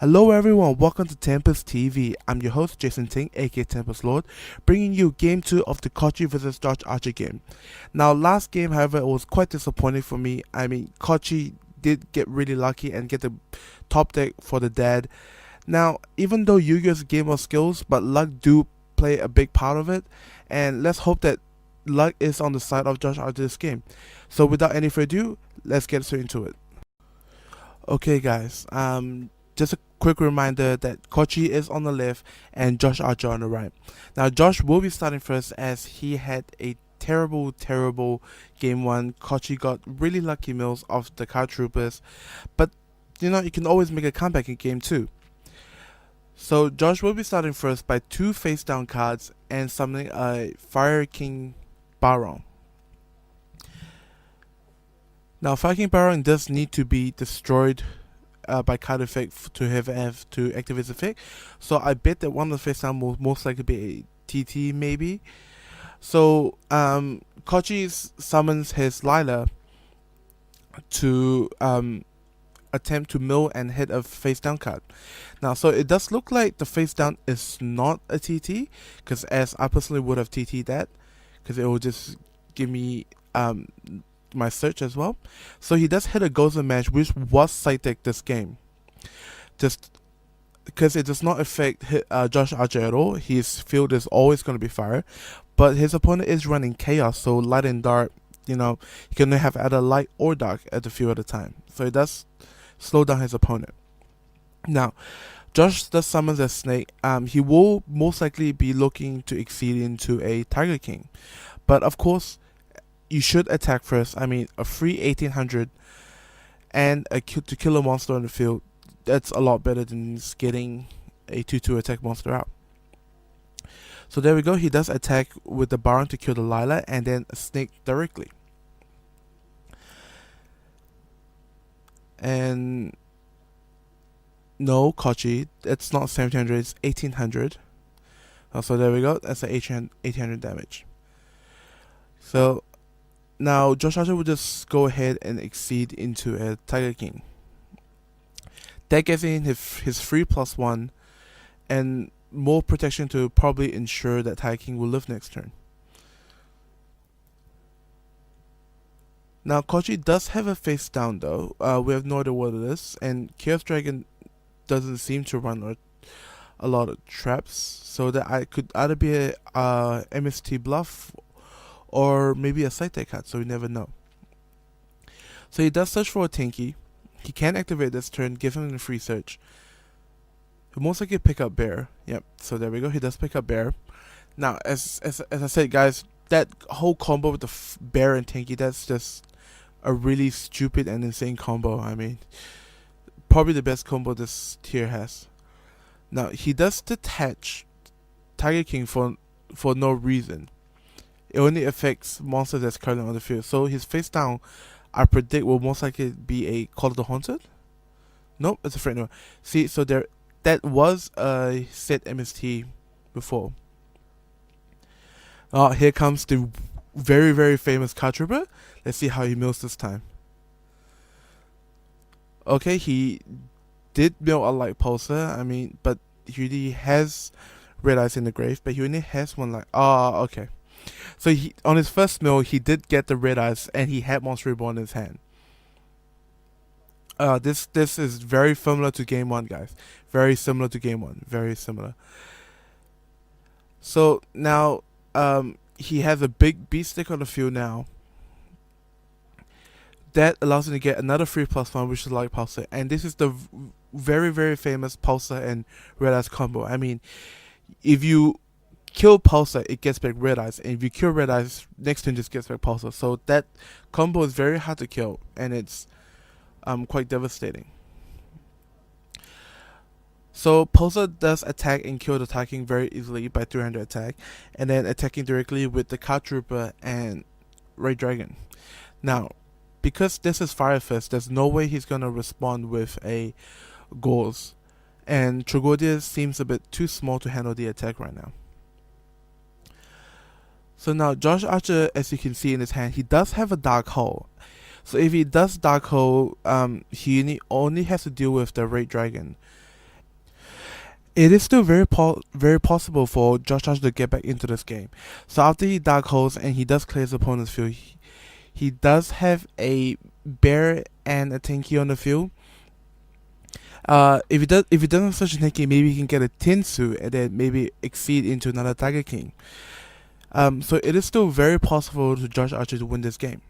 Hello everyone, welcome to Tempest TV. I'm your host Jason Ting, aka Tempest Lord, bringing you Game 2 of the Kochi vs Josh Archer game. Now last game, however, it was quite disappointing for me. Kochi did get really lucky and get the top deck for the dad. Now, even though YuGiOh is a game of skills, but luck do play a big part of it, and let's hope that luck is on the side of Josh Archer this game. So without any further ado, let's get straight into it. Okay guys, just a quick reminder that Kochi is on the left and Josh Archer on the right. Now Josh will be starting first as he had a terrible game 1. Kochi got really lucky mills off the card troopers, but you know, you can always make a comeback in game 2. So Josh will be starting first by 2 face down cards and summoning a Fire King Baron. Now Fire King Baron does need to be destroyed by card effect to have to activate the effect. So I bet that one of the face down will most likely be a TT maybe. So Kochi summons his Lila to attempt to mill and hit a face down card. Now, so it does look like the face down is not a TT, because as I personally would have TT that, because it will just give me my search as well. So he does hit a Ghost Match, which was side deck this game, just because it does not affect Josh Archer at all. His field is always going to be fire, but his opponent is running chaos, so light and dark, you know, he can only have either light or dark at the field at a time, so it does slow down his opponent. Now Josh does summons a snake. He will most likely be looking to exceed into a Tiger King, but of course you should attack first. I mean, a free 1800 and to kill a monster on the field, that's a lot better than just getting a 2/2 attack monster out. So there we go, he does attack with the Baron to kill the Lila and then a snake directly. And no, Kochi, it's not 1700, it's 1800. So there we go, that's a 1800 damage. So now Josh Archer will just go ahead and exceed into a Tiger King. That gives him his free +1 and more protection to probably ensure that Tiger King will live next turn. Now Kochi does have a face down though. We have no idea what it is, and Chaos Dragon doesn't seem to run a lot of traps, so that I could either be a MST bluff or maybe a side deck card, so we never know. So he does search for a Tinky. He can activate this turn, give him a free search. He'll most likely pick up Bear. Yep, so there we go, he does pick up Bear. Now, as I said guys, that whole combo with the Bear and Tinky, that's just a really stupid and insane combo. I mean, probably the best combo this tier has. Now, he does detach Tiger King for no reason. It only affects monsters that's currently on the field. So his face down, I predict, will most likely be a Call of the Haunted. Nope, it's a friend. No. See, so that was a set MST before. Here comes the very famous card trooper. Let's see how he mills this time. Okay, he did mill a light pulsar. I mean, but he already has red eyes in the grave, but he only has one light. Okay. So he, on his first mill, he did get the red eyes, and he had Monster Reborn in his hand. This is very similar to game 1, guys. Very similar to game 1. Very similar. So now, he has a big beast stick on the field now. That allows him to get another free +1, which is Light Pulsar, and this is the very famous Pulsar and Red Eyes combo. I mean, if you kill Pulsar, it gets back Red Eyes, and if you kill Red Eyes, next turn just gets back Pulsar. So that combo is very hard to kill, and it's quite devastating. So Pulsar does attack and kill the Tiger King very easily by 300 attack, and then attacking directly with the Card Trooper and Red Dragon. Now, because this is Fire Fist, there's no way he's gonna respond with a Gauze, and Trogodius seems a bit too small to handle the attack right now. So now Josh Archer, as you can see in his hand, he does have a Dark Hole. So if he does Dark Hole, he only has to deal with the Red Dragon. it is still very possible for Josh Archer to get back into this game. So after he dark holes and he does clear his opponent's field, he does have a bear and a tanky on the field. If he doesn't have such a tanky, maybe he can get a Tinsu and then maybe exceed into another Tiger King. So it is still very possible for Josh Archer to win this game.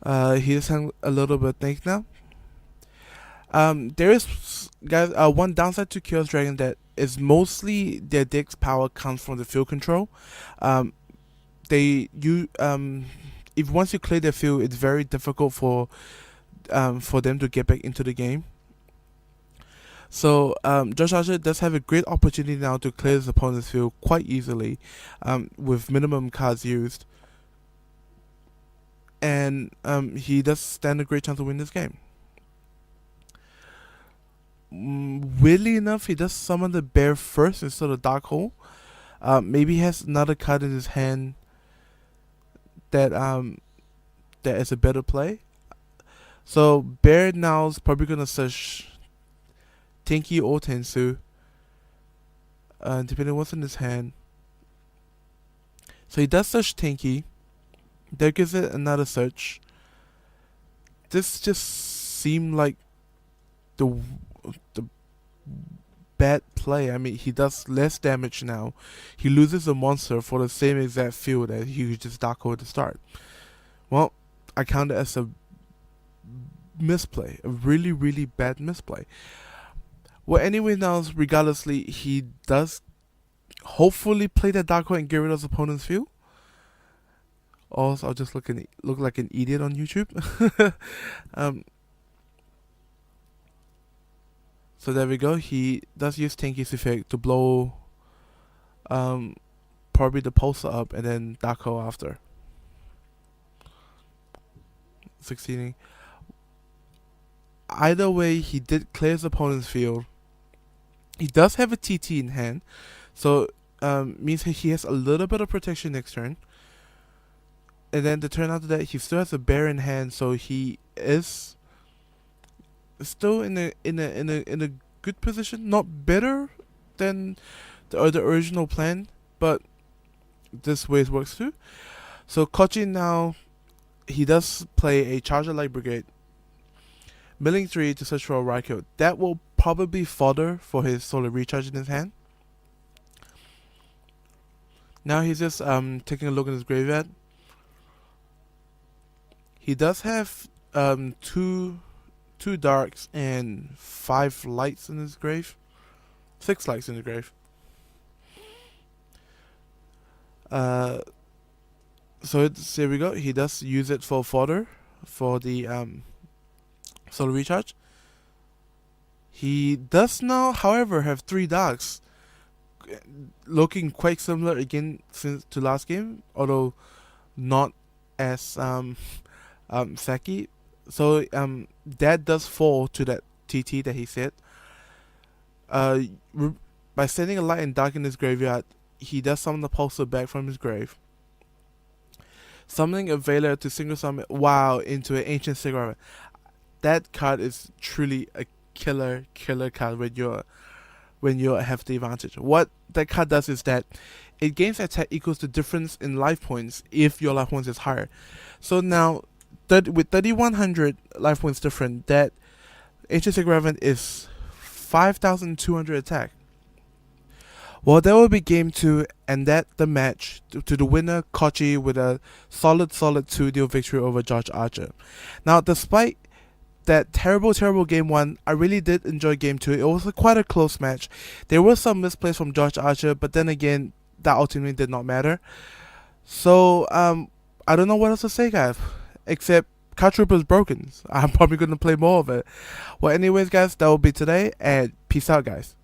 He is having a little bit of think now. There is, guys, one downside to Chaos Dragon that is mostly their deck's power comes from the field control. If once you clear their field, it's very difficult for them to get back into the game. So Josh Archer does have a great opportunity now to clear his opponent's field quite easily, with minimum cards used, and he does stand a great chance to win this game. Weirdly enough, he does summon the bear first instead of Dark Hole. Maybe he has another card in his hand that is a better play. So bear now is probably gonna search Tinky or Tensu, depending on what's in his hand. So he does search Tinky. That gives it another search. This just seemed like the bad play. I mean, he does less damage now. He loses a monster for the same exact field that he just dark hole to start. Well, I count it as a misplay, a really, really bad misplay. Well, anyway, now regardlessly, he does hopefully play that dark hole and get rid of his opponent's field. Also, I'll just look like an idiot on YouTube. So there we go. He does use Tinky's effect to blow probably the pulsar up and then dark hole after. Succeeding. Either way, he did clear his opponent's field. He does have a TT in hand, so means he has a little bit of protection next turn. And then the turn after that, he still has a bear in hand, so he is still in a good position. Not better than the original plan, but this way it works too. So Kochi now, he does play a Charger Light Brigade, milling 3 to search for a Raikou. That will probably fodder for his Solar Recharge in his hand. Now he's just taking a look at his graveyard. He does have two darks and 5 lights in his grave. 6 lights in the grave. So here we go. He does use it for fodder for the Solar Recharge. He does now, however, have 3 darks, looking quite similar again since to last game, although not as Saki. So that does fall to that TT that he said. By sending a light and dark in his graveyard, he does summon the pulsar back from his grave. Summoning a Veiler to single summon WoW into an Ancient Cigarette. That card is truly a killer card when you have the advantage. What that card does is that it gains attack equals the difference in life points if your life points is higher. So now with 3100 life points different, that Ancient Cigarette is 5200 attack. Well, that will be game 2, and that the match to the winner, Kochi, with a solid 2-0 victory over Josh Archer. Now, despite that terrible game 1, I really did enjoy game 2. It was quite a close match. There were some misplays from Josh Archer, but then again, that ultimately did not matter. So, I don't know what else to say, guys, except Card Trooper is broken. I'm probably going to play more of it. Well, anyways, guys, that will be today, and peace out, guys.